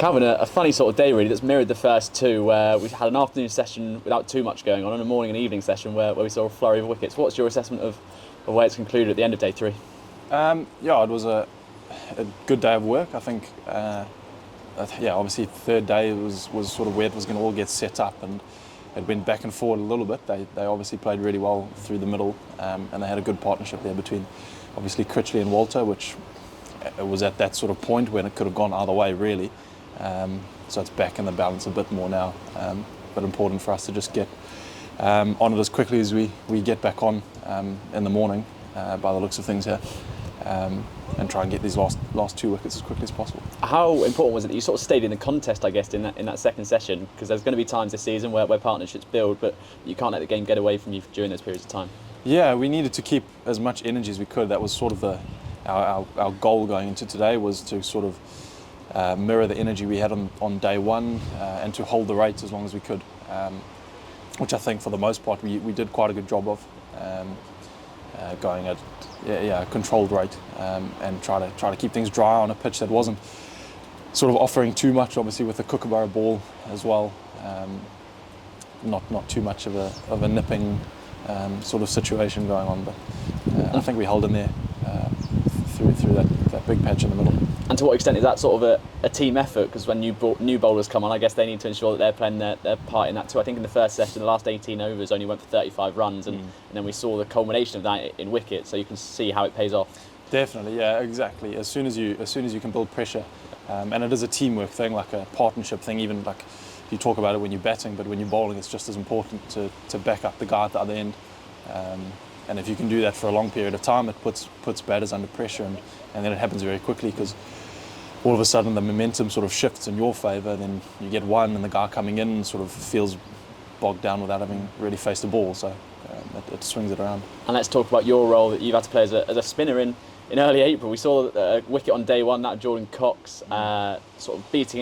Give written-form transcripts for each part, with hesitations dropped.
Calvin, a funny sort of day really that's mirrored the first two, where we've had an afternoon session without too much going on and a morning and evening session where we saw a flurry of wickets. What's your assessment of the way it's concluded at the end of day three? Yeah, it was a good day of work. I think, obviously third day was sort of where it was going to all get set up, and it went back and forward a little bit. They obviously played really well through the middle, and they had a good partnership there between obviously Critchley and Walter, which it was at that sort of point when it could have gone either way really. So it's back in the balance a bit more now, but important for us to just get on it as quickly as we get back on in the morning, by the looks of things here, and try and get these last two wickets as quickly as possible. How important was it that you sort of stayed in the contest, I guess, in that second session? Because there's going to be times this season where partnerships build, but you can't let the game get away from you during those periods of time. Yeah, we needed to keep as much energy as we could. That was sort of our goal going into today, was to sort of mirror the energy we had on day one, and to hold the rate as long as we could, which I think for the most part we did quite a good job of, going at a controlled rate, and try to keep things dry on a pitch that wasn't sort of offering too much, obviously with the Kookaburra ball as well, not too much of a nipping sort of situation going on, but I think we held in there through that big patch in the middle. And to what extent is that sort of a team effort? Because when new bowlers come on, I guess they need to ensure that they're playing their part in that too. I think in the first session, the last 18 overs only went for 35 runs, and then we saw the culmination of that in wickets. So you can see how it pays off. Definitely, yeah, exactly. As soon as you can build pressure, and it is a teamwork thing, like a partnership thing. Even like you talk about it when you're batting, but when you're bowling, it's just as important to back up the guy at the other end. And if you can do that for a long period of time, it puts batters under pressure, and then it happens very quickly, because all of a sudden the momentum sort of shifts in your favour. Then you get one, and the guy coming in sort of feels bogged down without having really faced the ball. So it swings it around. And let's talk about your role that you've had to play as a spinner in early April. We saw a wicket on day one, that of Jordan Cox, sort of beating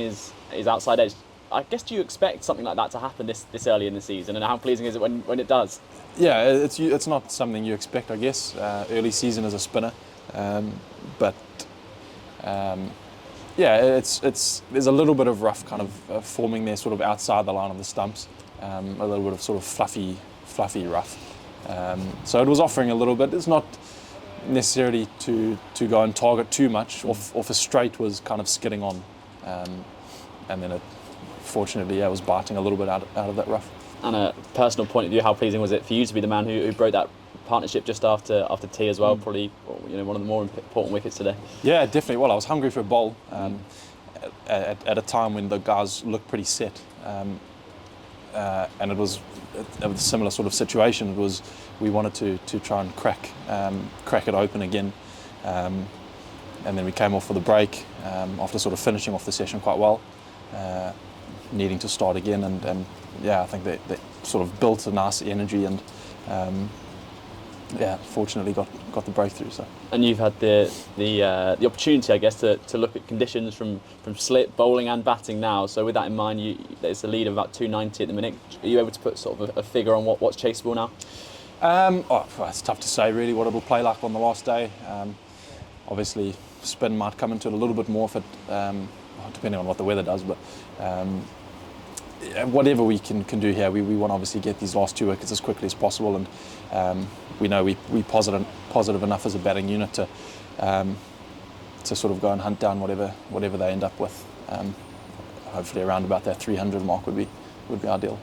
his outside edge. I guess, do you expect something like that to happen this early in the season, and how pleasing is it when it does? Yeah, it's not something you expect, I guess, early season as a spinner, but there's a little bit of rough kind of forming there, sort of outside the line of the stumps, a little bit of sort of fluffy rough. So it was offering a little bit. It's not necessarily to go and target too much. Off a straight was kind of skidding on, and then it fortunately was biting a little bit out of that rough. And a personal point of view, how pleasing was it for you to be the man who broke that partnership just after tea as well? Probably, one of the more important wickets today. Yeah, definitely. Well, I was hungry for a bowl at a time when the guys looked pretty set, and it was a similar sort of situation. It was, we wanted to try and crack it open again, and then we came off for the break after sort of finishing off the session quite well, needing to start again, and I think they sort of built a nice energy, and fortunately got the breakthrough. So. And you've had the opportunity, I guess, to look at conditions from slip, bowling and batting now. So with that in mind, there's a lead of about 290 at the minute. Are you able to put sort of a figure on what's chaseable now? It's tough to say really what it'll play like on the last day. Obviously, spin might come into it a little bit more if it, depending on what the weather does, but. Whatever we can do here, we want to obviously get these last two wickets as quickly as possible, and we know we positive enough as a batting unit to sort of go and hunt down whatever they end up with. Hopefully around about that 300 mark would be ideal.